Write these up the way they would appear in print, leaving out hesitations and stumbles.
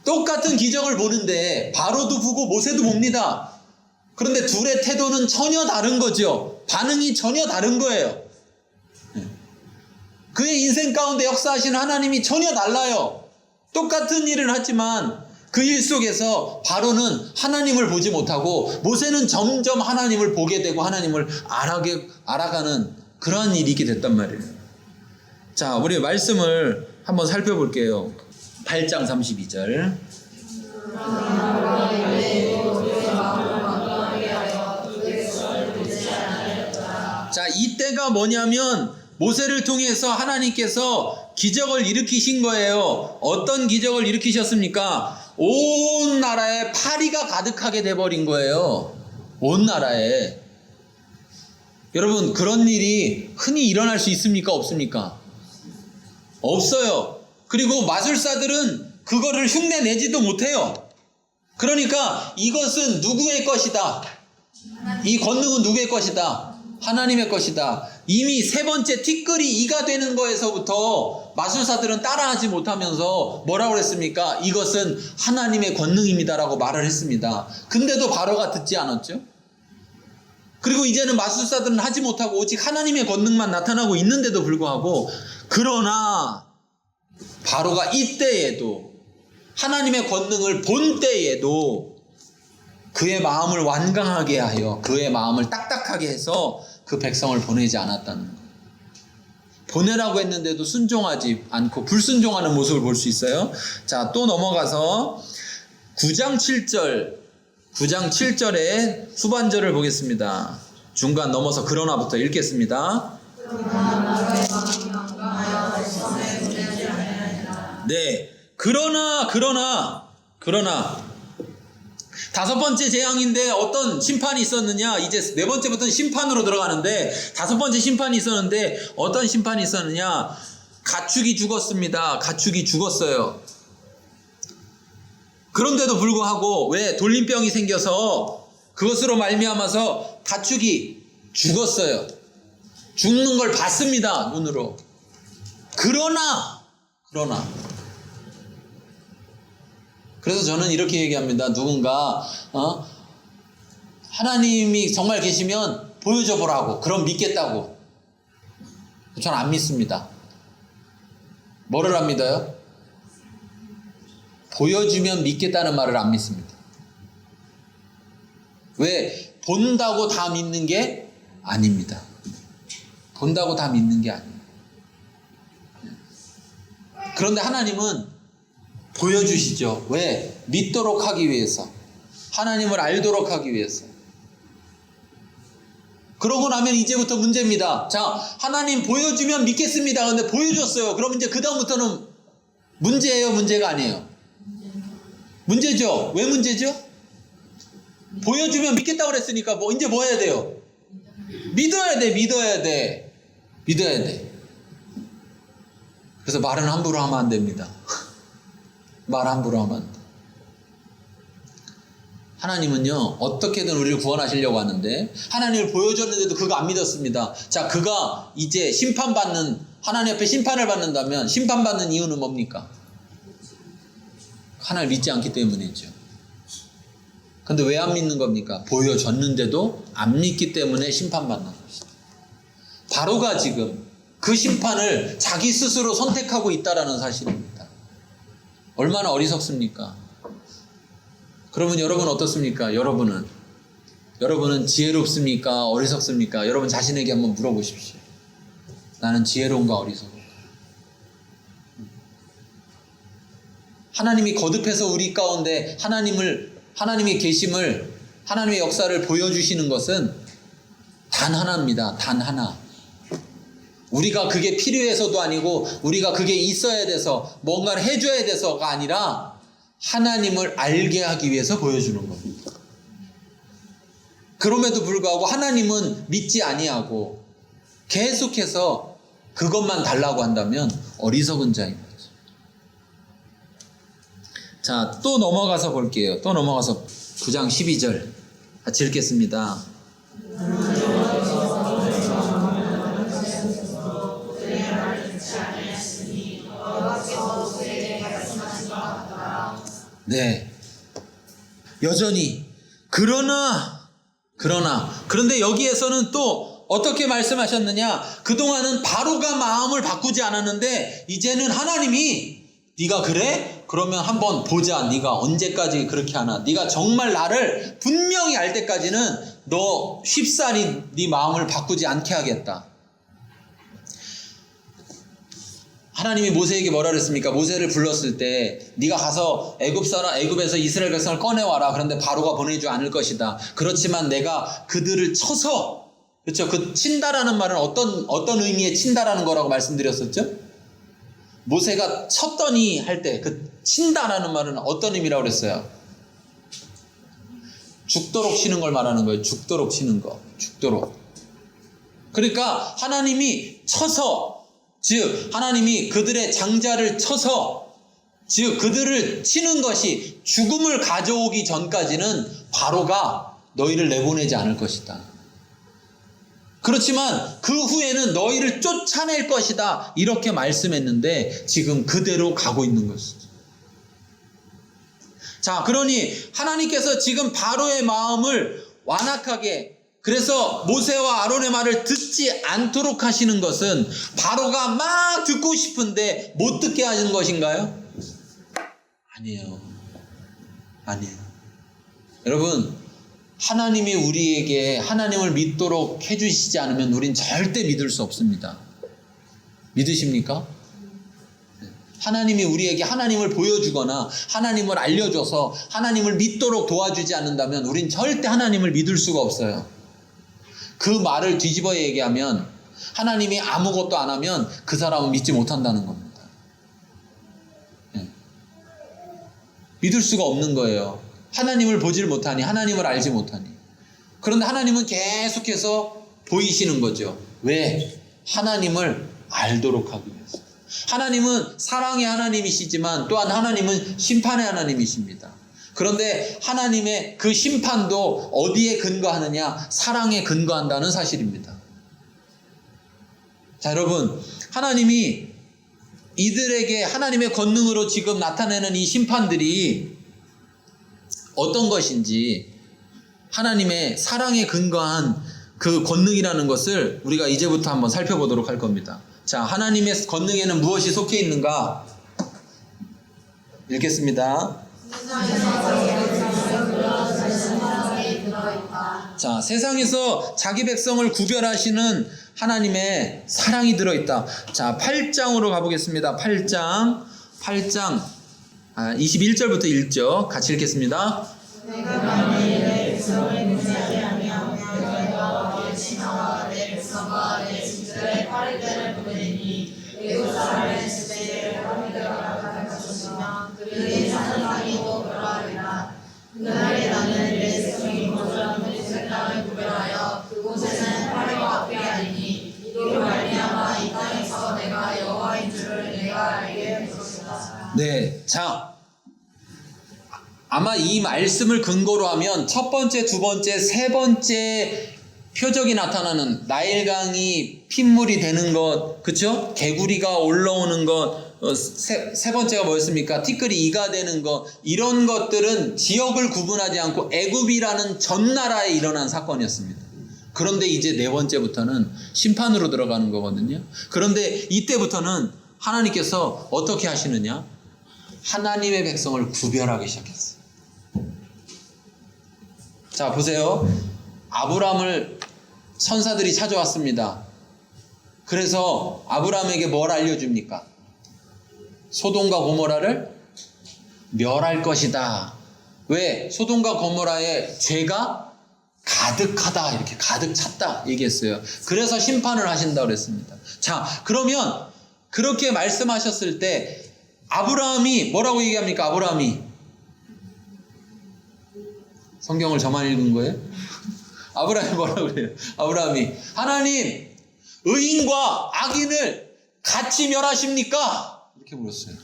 똑같은 기적을 보는데 바로도 보고 모세도 봅니다. 그런데 둘의 태도는 전혀 다른 거죠. 반응이 전혀 다른 거예요. 그의 인생 가운데 역사하신 하나님이 전혀 달라요. 똑같은 일을 하지만 그 일 속에서 바로는 하나님을 보지 못하고 모세는 점점 하나님을 보게 되고 하나님을 알아가는 그러한 일이 있게 됐단 말이에요. 자, 우리 말씀을 한번 살펴볼게요. 8장 32절. 자, 이때가 뭐냐면 모세를 통해서 하나님께서 기적을 일으키신 거예요. 어떤 기적을 일으키셨습니까? 온 나라에 파리가 가득하게 돼버린 거예요. 온 나라에. 여러분, 그런 일이 흔히 일어날 수 있습니까? 없습니까? 없어요. 그리고 마술사들은 그거를 흉내내지도 못해요. 그러니까 이것은 누구의 것이다? 이 권능은 누구의 것이다? 하나님의 것이다. 이미 세 번째 티끌이 이가 되는 거에서부터 마술사들은 따라하지 못하면서 뭐라고 그랬습니까? 이것은 하나님의 권능입니다라고 말을 했습니다. 근데도 바로가 듣지 않았죠? 그리고 이제는 마술사들은 하지 못하고 오직 하나님의 권능만 나타나고 있는데도 불구하고, 그러나 바로가 이때에도 하나님의 권능을 본 때에도 그의 마음을 완강하게 하여 그의 마음을 딱딱하게 해서 그 백성을 보내지 않았다는 거예요. 보내라고 했는데도 순종하지 않고 불순종하는 모습을 볼 수 있어요. 자, 또 넘어가서 9장 7절의 후반절을 보겠습니다. 중간 넘어서 그러나부터 읽겠습니다. 네, 그러나 다섯 번째 재앙인데 어떤 심판이 있었느냐? 이제 네 번째부터는 심판으로 들어가는데, 다섯 번째 심판이 있었는데 어떤 심판이 있었느냐? 가축이 죽었습니다. 가축이 죽었어요. 그런데도 불구하고 왜 돌림병이 생겨서 그것으로 말미암아서 가축이 죽었어요. 죽는 걸 봤습니다. 눈으로. 그러나 그래서 저는 이렇게 얘기합니다. 누군가 하나님이 정말 계시면 보여줘 보라고, 그럼 믿겠다고. 저는 안 믿습니다. 뭐를 안 믿어요? 보여주면 믿겠다는 말을 안 믿습니다. 왜? 본다고 다 믿는 게 아닙니다. 본다고 다 믿는 게 아니에요. 그런데 하나님은 보여주시죠. 왜? 믿도록 하기 위해서. 하나님을 알도록 하기 위해서. 그러고 나면 이제부터 문제입니다. 자, 하나님 보여주면 믿겠습니다. 근데 보여줬어요. 그럼 이제 그 다음부터는 문제예요? 문제가 아니에요? 문제죠. 왜 문제죠? 보여주면 믿겠다고 그랬으니까 이제 뭐 해야 돼요? 믿어야 돼. 그래서 말은 함부로 하면 안 됩니다. 말 함부로 하면 안 돼. 하나님은요, 어떻게든 우리를 구원하시려고 하는데, 하나님을 보여줬는데도 그거 안 믿었습니다. 자, 그가 이제 하나님 앞에 심판을 받는다면, 심판받는 이유는 뭡니까? 하나님을 믿지 않기 때문이죠. 근데 왜 안 믿는 겁니까? 보여줬는데도 안 믿기 때문에 심판받는 것입니다. 바로가 지금 그 심판을 자기 스스로 선택하고 있다라는 사실입니다. 얼마나 어리석습니까? 그러면 여러분 어떻습니까? 여러분은 지혜롭습니까? 어리석습니까? 여러분 자신에게 한번 물어보십시오. 나는 지혜로운가 어리석은가? 하나님이 거듭해서 우리 가운데 하나님의 계심을, 하나님의 역사를 보여주시는 것은 단 하나입니다. 단 하나. 우리가 그게 필요해서도 아니고 우리가 그게 있어야 돼서 뭔가를 해줘야 돼서가 아니라 하나님을 알게 하기 위해서 보여주는 겁니다. 그럼에도 불구하고 하나님은 믿지 아니하고 계속해서 그것만 달라고 한다면 어리석은 자인 거죠. 자, 또 넘어가서 볼게요. 또 넘어가서 9장 12절 같이 읽겠습니다. 네. 여전히. 그런데 여기에서는 또 어떻게 말씀하셨느냐? 그동안은 바로가 마음을 바꾸지 않았는데 이제는 하나님이 네가 그래? 그러면 한번 보자. 네가 언제까지 그렇게 하나? 네가 정말 나를 분명히 알 때까지는 너 쉽사리 네 마음을 바꾸지 않게 하겠다. 하나님이 모세에게 뭐라 그랬습니까? 모세를 불렀을 때 네가 가서 애굽에서 이스라엘 백성을 꺼내와라. 그런데 바로가 보내주지 않을 것이다. 그렇지만 내가 그들을 쳐서, 그렇죠? 그 친다라는 말은 어떤 의미의 친다라는 거라고 말씀드렸었죠? 모세가 쳤더니 할 때 그 친다라는 말은 어떤 의미라고 그랬어요? 죽도록 치는 걸 말하는 거예요. 죽도록 치는 거. 죽도록. 그러니까 하나님이 쳐서, 즉 하나님이 그들의 장자를 쳐서, 즉 그들을 치는 것이 죽음을 가져오기 전까지는 바로가 너희를 내보내지 않을 것이다. 그렇지만 그 후에는 너희를 쫓아낼 것이다. 이렇게 말씀했는데 지금 그대로 가고 있는 것이죠. 자, 그러니 하나님께서 지금 바로의 마음을 완악하게, 그래서 모세와 아론의 말을 듣지 않도록 하시는 것은 바로가 막 듣고 싶은데 못 듣게 하는 것인가요? 아니에요. 여러분, 하나님이 우리에게 하나님을 믿도록 해주시지 않으면 우린 절대 믿을 수 없습니다. 믿으십니까? 하나님이 우리에게 하나님을 보여주거나 하나님을 알려줘서 하나님을 믿도록 도와주지 않는다면 우린 절대 하나님을 믿을 수가 없어요. 그 말을 뒤집어 얘기하면 하나님이 아무것도 안 하면 그 사람은 믿지 못한다는 겁니다. 믿을 수가 없는 거예요. 하나님을 보질 못하니, 하나님을 알지 못하니. 그런데 하나님은 계속해서 보이시는 거죠. 왜? 하나님을 알도록 하기 위해서. 하나님은 사랑의 하나님이시지만 또한 하나님은 심판의 하나님이십니다. 그런데 하나님의 그 심판도 어디에 근거하느냐? 사랑에 근거한다는 사실입니다. 자, 여러분, 하나님이 이들에게 하나님의 권능으로 지금 나타내는 이 심판들이 어떤 것인지, 하나님의 사랑에 근거한 그 권능이라는 것을 우리가 이제부터 한번 살펴보도록 할 겁니다. 자, 하나님의 권능에는 무엇이 속해 있는가? 읽겠습니다. 자, 세상에서 자기 백성을 구별하시는 하나님의 사랑이 들어있다. 자, 8장으로 가보겠습니다. 8장 21절부터 1절 같이 읽겠습니다. 내가 만일 내 백성을 무지하게 하며 너희와 내 신하와 내 백성과 내 집들의 팔을 때를 보내니 애굽 사람의 집들의 허리가 나갈 것이며 그들이 사는 땅이고 그러하리라. 그날에 나는 내 백성이 거주하는 모든 땅을 구별하여 그곳에는 파래와 앞이 아니니 이로 말미암아 이 땅에서 내가 여호와인 줄을 내가 알게 할 것이다. 네, 자, 아마 이 말씀을 근거로 하면 첫 번째, 두 번째, 세 번째 표적이 나타나는 나일강이 핏물이 되는 것, 그쵸? 개구리가 올라오는 것, 세 번째가 뭐였습니까? 티끌이 이가 되는 것, 이런 것들은 지역을 구분하지 않고 애굽이라는 전 나라에 일어난 사건이었습니다. 그런데 이제 네 번째부터는 심판으로 들어가는 거거든요. 그런데 이때부터는 하나님께서 어떻게 하시느냐? 하나님의 백성을 구별하기 시작했어요. 자, 보세요. 아브람을 천사들이 찾아왔습니다. 그래서 아브람에게 뭘 알려줍니까? 소돔과 고모라를 멸할 것이다. 왜? 소돔과 고모라에 죄가 가득하다, 이렇게 가득 찼다 얘기했어요. 그래서 심판을 하신다고 그랬습니다. 자, 그러면 그렇게 말씀하셨을 때 아브라함이 뭐라고 얘기합니까? 아브라함이 성경을 저만 읽은 거예요? 아브라함이 뭐라고 그래요? 아브라함이 하나님, 의인과 악인을 같이 멸하십니까? 이렇게 물었어요.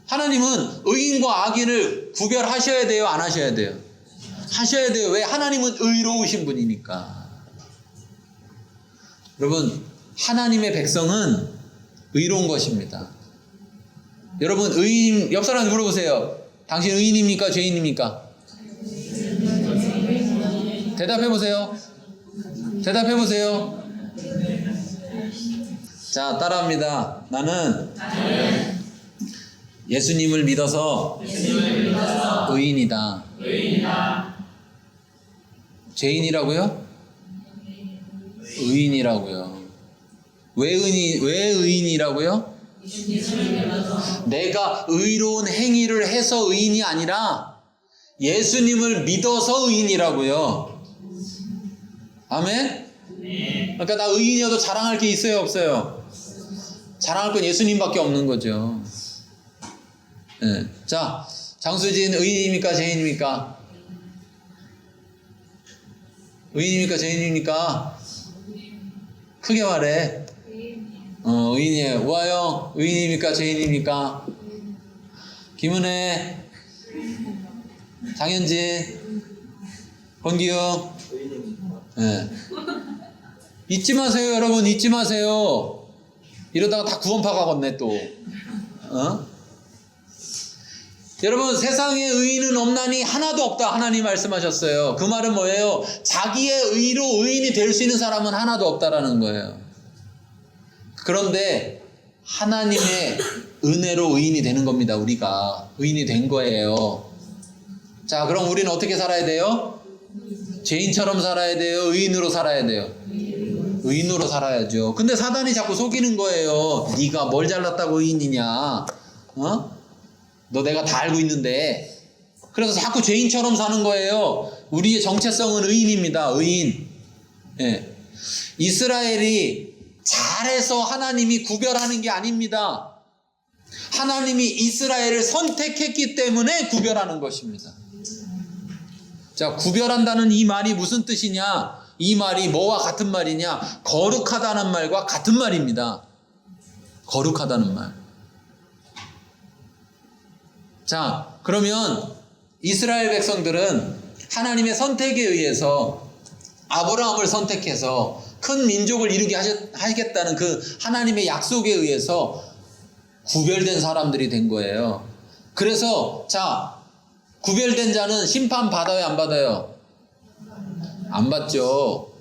하나님은 의인과 악인을 구별하셔야 돼요? 안 하셔야 돼요? 하셔야 돼요. 왜? 하나님은 의로우신 분이니까. 여러분, 하나님의 백성은 의로운 것입니다. 여러분 의인, 옆 사람한테 물어보세요. 당신 의인입니까? 죄인입니까? 대답해보세요. 대답해보세요. 자, 따라합니다. 나는 예수님을 믿어서 의인이다. 죄인이라고요? 의인이라고요. 왜 의인이라고요? 내가 의로운 행위를 해서 의인이 아니라 예수님을 믿어서 의인이라고요. 아멘? 그러니까 나 의인이어도 자랑할 게 있어요, 없어요? 자랑할 건 예수님밖에 없는 거죠. 네. 자, 장수진 의인입니까? 죄인입니까? 의인입니까? 죄인입니까? 크게 말해. 의인이에요. 우아영 의인입니까? 죄인입니까? 김은혜, 장현진, 권기영. 네. 잊지 마세요, 여러분. 잊지 마세요. 이러다가 다 구원파 가겠네 또. 여러분, 세상에 의인은 없나니 하나도 없다. 하나님 말씀하셨어요. 그 말은 뭐예요? 자기의 의로 의인이 될 수 있는 사람은 하나도 없다라는 거예요. 그런데 하나님의 은혜로 의인이 되는 겁니다. 우리가 의인이 된 거예요. 자, 그럼 우리는 어떻게 살아야 돼요? 죄인처럼 살아야 돼요? 의인으로 살아야 돼요? 의인으로 살아야죠. 근데 사단이 자꾸 속이는 거예요. 네가 뭘 잘났다고 의인이냐? 너 내가 다 알고 있는데. 그래서 자꾸 죄인처럼 사는 거예요. 우리의 정체성은 의인입니다. 의인. 예. 이스라엘이 잘해서 하나님이 구별하는 게 아닙니다. 하나님이 이스라엘을 선택했기 때문에 구별하는 것입니다. 자, 구별한다는 이 말이 무슨 뜻이냐? 이 말이 뭐와 같은 말이냐? 거룩하다는 말과 같은 말입니다. 거룩하다는 말. 자, 그러면 이스라엘 백성들은 하나님의 선택에 의해서 아브라함을 선택해서 큰 민족을 이루게 하겠다는 그 하나님의 약속에 의해서 구별된 사람들이 된 거예요. 그래서 자, 구별된 자는 심판 받아요, 안 받아요? 안 받죠.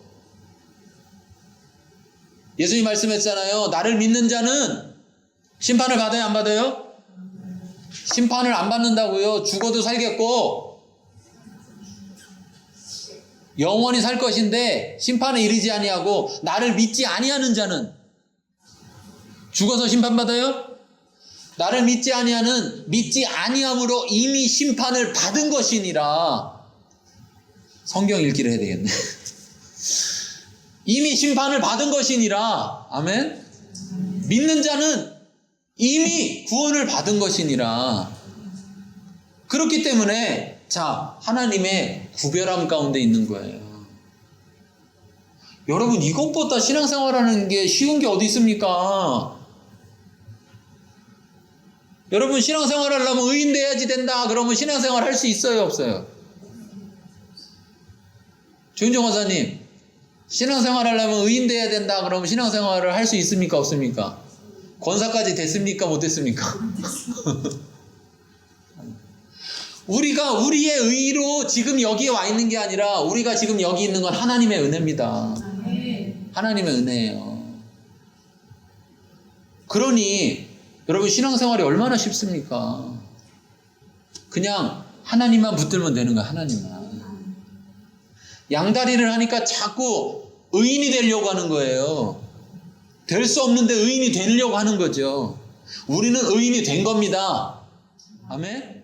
예수님 말씀했잖아요. 나를 믿는 자는 심판을 받아요, 안 받아요? 심판을 안 받는다고요. 죽어도 살겠고 영원히 살 것인데 심판에 이르지 아니하고 나를 믿지 아니하는 자는 죽어서 심판받아요? 나를 믿지 아니함으로 이미 심판을 받은 것이니라. 성경 읽기를 해야 되겠네. 이미 심판을 받은 것이니라. 아멘. 믿는 자는 이미 구원을 받은 것이니라. 그렇기 때문에 자, 하나님의 구별함 가운데 있는 거예요. 여러분, 이것보다 신앙생활하는 게 쉬운 게 어디 있습니까? 여러분, 신앙생활 하려면 의인 돼야지 된다. 그러면 신앙생활 할 수 있어요, 없어요? 조윤정 원사님, 신앙생활 하려면 의인 돼야 된다. 그러면 신앙생활을 할 수 있습니까, 없습니까? 권사까지 됐습니까, 못 됐습니까? 우리가 우리의 의로 지금 여기에 와 있는 게 아니라 우리가 지금 여기 있는 건 하나님의 은혜입니다. 하나님의 은혜예요. 그러니 여러분, 신앙생활이 얼마나 쉽습니까? 그냥 하나님만 붙들면 되는 거야. 하나님만. 양다리를 하니까 자꾸 의인이 되려고 하는 거예요. 될 수 없는데 의인이 되려고 하는 거죠. 우리는 의인이 된 겁니다. 아멘?